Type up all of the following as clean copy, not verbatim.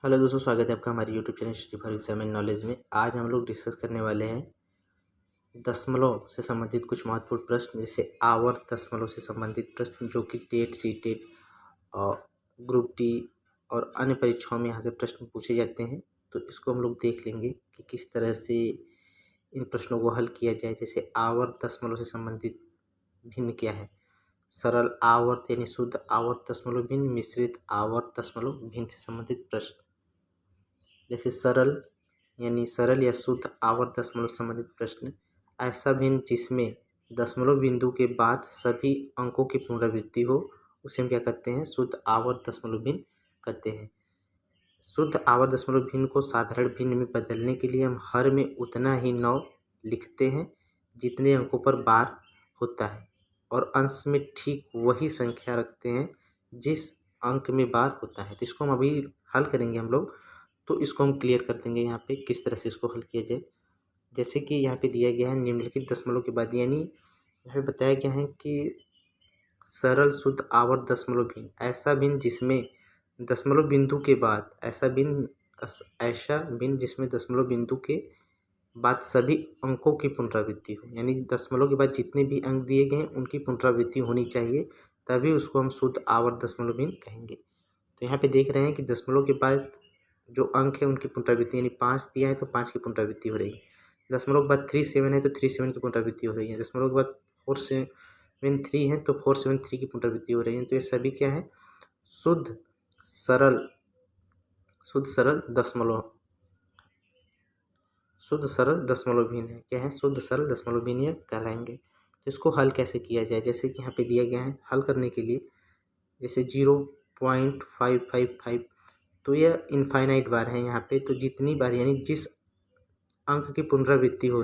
Hello दोस्तों, स्वागत है आपका हमारे YouTube channel study for exam and knowledge में। आज हम लोग डिस्कस करने वाले हैं दशमलव से संबंधित कुछ महत्वपूर्ण प्रश्न, जैसे आवर्त दशमलव से संबंधित प्रश्न जो कि टेट, सीटेट और ग्रुप डी और अन्य परीक्षाओं में यहाँ से प्रश्न पूछे जाते हैं। तो इसको हम लोग देख लेंगे कि किस तरह से इन प्रश्नों को हल किया जाए। जैसे आवर्त दशमलव से संबंधित भिन्न क्या है, सरल आवर्त यानी शुद्ध आवर्त दशमलव भिन्न, मिश्रित आवर्त दशमलव भिन्न से संबंधित प्रश्न। जैसे सरल यानी सरल या शुद्ध आवर्त दशमलव से संबंधित प्रश्न, ऐसा भिन्न जिसमें दशमलव बिंदु के बाद सभी अंकों की पुनरावृत्ति हो उसे हम क्या कहते हैं, शुद्ध आवर्त दशमलव भिन्न कहते हैं। शुद्ध आवर्त दशमलव भिन्न को साधारण भिन्न में बदलने के लिए हम हर में उतना ही 9 लिखते हैं जितने अंकों पर बार होता है, और अंश में ठीक वही संख्या रखते हैं जिस अंक में बार होता है। तो इसको हम अभी हल करेंगे हम लोग, तो इसको हम क्लियर कर देंगे यहाँ पे किस तरह से इसको हल किया जाए। जैसे कि यहाँ पे दिया गया है निम्नलिखित दशमलव के बाद, यानी यहाँ पे बताया गया है कि सरल शुद्ध आवर्त दशमलव भिन्न, ऐसा भिन्न जिसमें दशमलव बिंदु के बाद ऐसा भिन्न जिसमें दशमलव बिंदु के बाद सभी अंकों की पुनरावृत्ति हो, यानी दशमलव के बाद जितने भी अंक दिए गए हैं उनकी पुनरावृत्ति होनी चाहिए, तभी उसको हम शुद्ध आवर्त दशमलव भिन्न कहेंगे। तो यहाँ पे देख रहे हैं कि दशमलव के बाद जो अंक है उनकी पुनरावृत्ति, यानी 5 दिया है तो 5 की पुनरावृत्ति हो रही है। दशमलव के बाद 37 है तो 37 की पुनरावृत्ति हो रही है। दशमलव के बाद 473 है तो 473 की पुनरावृत्ति हो रही है। तो ये सभी क्या है, शुद्ध सरल दशमलव भिन्न है। क्या है, शुद्ध सरल दशमलव भिन्न ये कहलाएंगे। तो इसको हल कैसे किया जाए, जैसे कि यहाँ पे दिया गया है हल करने के लिए, जैसे 0.555, तो यह इनफाइनाइट बार है यहाँ पे। तो जितनी बार यानी जिस अंक की पुनरावृत्ति हो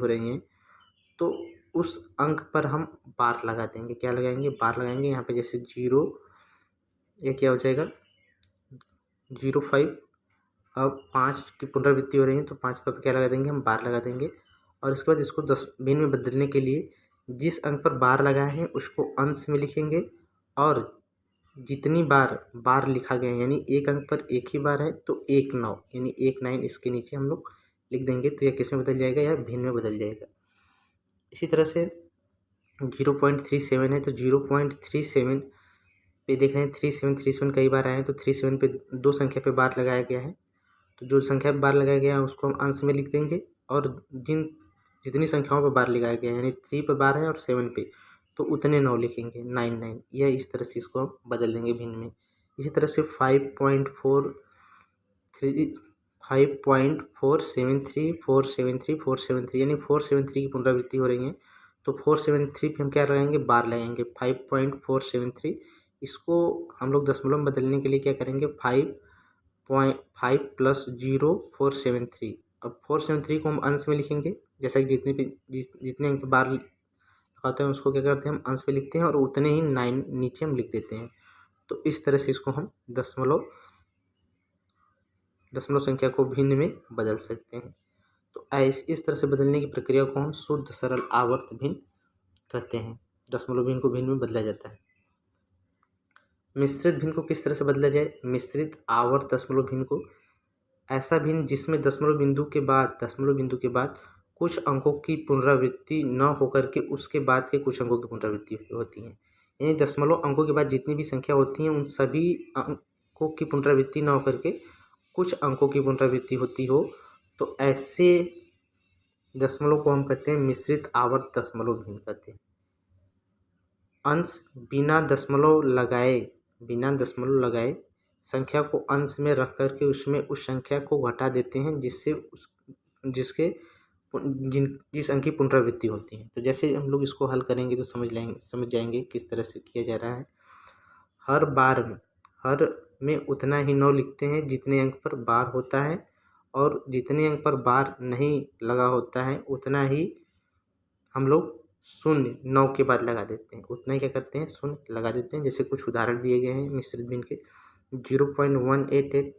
रही है तो उस अंक पर हम बार लगा देंगे। क्या लगाएंगे, बार लगाएंगे। यहाँ पे जैसे 0, ये क्या हो जाएगा 0.5, अब 5 की पुनरावृत्ति हो रही है तो 5 पर क्या लगा देंगे, हम बार लगा देंगे। और इसके बाद इसको 10 भिन्न में बदलने के लिए जिस अंक पर बार लगाए हैं उसको अंश में लिखेंगे, और जितनी बार लिखा गया है, यानी एक अंक पर एक ही बार है तो 1/9 यानी 1/9 इसके नीचे हम लोग लिख देंगे। तो यह किस में बदल जाएगा, यह भिन्न में बदल जाएगा। इसी तरह से 0.37 है तो 0.37 पे देख रहे हैं 37 कई बार आए हैं तो 37 पे 2 संख्या पे बार लगाया गया है। तो जो संख्या पे बार लगाया गया है उसको हम अंश में लिख देंगे, और जितनी संख्याओं पर बार लगाया गया है, यानी 3 पे बार है और 7 पे, तो उतने 9 लिखेंगे, 9 यह इस तरह से इसको हम बदल देंगे भिन्न में। इसी तरह से 5.473 यानी 473 की पुनरावृत्ति हो रही है। तो 473 पे हम क्या लगाएंगे, बार लगाएंगे 5.473। इसको हम लोग दशमलव में बदलने के लिए क्या करेंगे, 5 प्लस 0 473। अब 473 को हम अंश में लिखेंगे, जैसा कि जितने अंक बार होता है उसको क्या करते हैं, हम अंश पे लिखते हैं, और उतने ही 9 नीचे हम लिख देते हैं। तो इस तरह से इसको हम दशमलव संख्या को भिन्न में बदल सकते हैं। तो इस तरह से बदलने की प्रक्रिया को हम शुद्ध सरल आवर्त भिन्न कहते हैं। दशमलव भिन्न को भिन्न में बदला जाता है। मिश्रित भिन्न को किस तरह से बदला जाए, मिश्रित आवर्त दशमलव भिन्न को, ऐसा भिन्न जिसमें दशमलव बिंदु के बाद कुछ अंकों की पुनरावृत्ति न होकर के उसके बाद के कुछ अंकों की पुनरावृत्ति होती है। यानी दशमलव अंकों के बाद जितनी भी संख्या होती हैं उन सभी अंकों की पुनरावृत्ति न होकर के कुछ अंकों की पुनरावृत्ति होती हो, तो ऐसे दशमलव को हम कहते हैं मिश्रित आवर्त दशमलव भिन्न कहते हैं। अंश बिना दशमलव लगाए संख्या को अंश में रख करके उसमें उस संख्या को घटा देते हैं जिस अंक की पुनरावृत्ति होती है। तो जैसे हम लोग इसको हल करेंगे तो समझ जाएंगे किस तरह से किया जा रहा है। हर में उतना ही 9 लिखते हैं जितने अंक पर बार होता है, और जितने अंक पर बार नहीं लगा होता है उतना ही हम लोग 0 के बाद लगा देते हैं, उतना ही क्या करते हैं, 0 लगा देते हैं। जैसे कुछ उदाहरण दिए गए हैं मिश्रित भिन्न के, 0.188,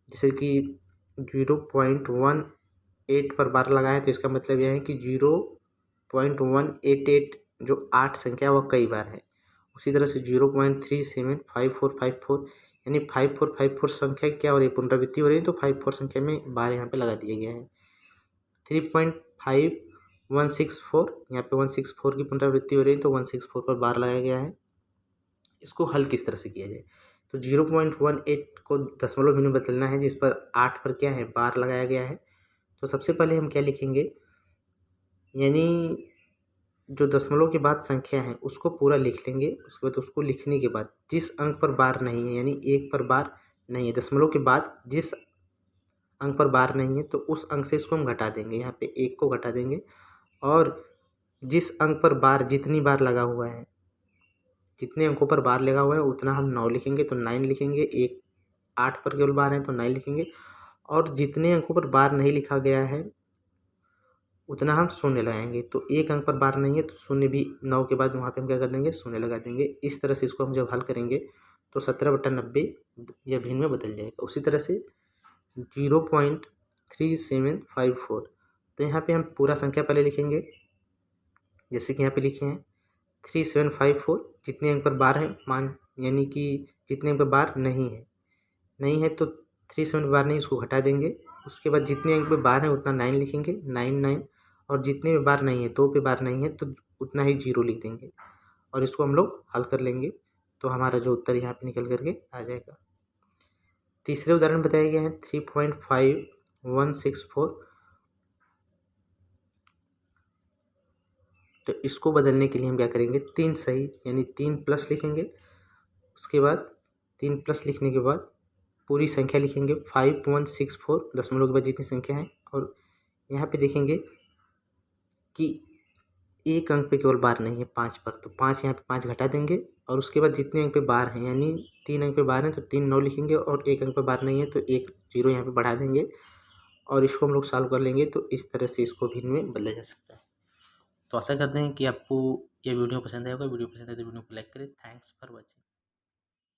जैसे कि 0.18 पर बार लगाए तो इसका मतलब यह है कि 0.188 जो 8 संख्या वह कई बार है, उसी तरह से 0.375454 यानी 5454 संख्या क्या हो रही है, पुनरावृत्ति हो रही है, तो 54 संख्या में बार यहाँ पे लगा दिया गया है। 3.5164 यहाँ पे 164 की पुनरावृत्ति हो रही है, तो 164 पर बार लगाया गया है। इसको हल किस तरह से किया जाए, तो 0.18 को दशमलव भिन्न में बदलना है, जिस पर 8 पर क्या है, बार लगाया गया है। तो सबसे पहले हम क्या लिखेंगे, यानी जो दशमलव के बाद संख्या है उसको पूरा लिख लेंगे। उसके बाद उसको लिखने के बाद जिस अंक पर बार नहीं है, यानी 1 पर बार नहीं है, दशमलव के बाद जिस अंक पर बार नहीं है तो उस अंक से इसको हम घटा देंगे। यहाँ पे 1 को घटा देंगे और जिस अंक पर बार जितनी बार लगा हुआ है, जितने अंकों पर बार लगा हुआ है उतना हम 9 लिखेंगे, तो 9 लिखेंगे। 8 पर केवल बार है तो 9 लिखेंगे, और जितने अंकों पर बार नहीं लिखा गया है उतना हम शून्य लगाएंगे। तो 1 अंक पर बार नहीं है तो शून्य भी 9 के बाद वहाँ पे हम क्या कर देंगे, शून्य लगा देंगे। इस तरह से इसको हम जब हल करेंगे तो 17/90 यह भिन्न में बदल जाएगा। उसी तरह से 0.3754, तो यहाँ पे हम पूरा संख्या पहले लिखेंगे, जैसे कि यहाँ पे लिखे हैं 3754, जितने अंक पर बार है मान, यानी कि जितने अंक पर बार नहीं है तो 37 बार नहीं, उसको घटा देंगे। उसके बाद जितने अंक पे बार है उतना 9 लिखेंगे, 9 और जितने पे बार नहीं है, 2 पे बार नहीं है तो उतना ही 0 लिख देंगे, और इसको हम लोग हल कर लेंगे तो हमारा जो उत्तर यहाँ पे निकल करके आ जाएगा। तीसरे उदाहरण बताया गया है 3.5164, तो इसको बदलने के लिए हम क्या करेंगे, 3 सही यानी 3 प्लस लिखेंगे। उसके बाद 3 प्लस लिखने के बाद पूरी संख्या लिखेंगे 5164, दशमलव के बाद जितनी संख्या है, और यहाँ पे देखेंगे कि 1 अंक पे केवल बार नहीं है 5 पर, तो 5 यहाँ पे 5 घटा देंगे, और उसके बाद जितने अंक पे बार हैं, यानी 3 अंक पे बार हैं तो 3 9 लिखेंगे, और 1 अंक पे बार नहीं है तो 1 0 यहाँ पे बढ़ा देंगे, और इसको हम लोग सॉल्व कर लेंगे। तो इस तरह से इसको भिन्न में बदला जा सकता है। तो आशा करते हैं कि आपको यह वीडियो पसंद आएगा। वीडियो पसंद आए तो वीडियो को लाइक करें। Thanks for watching.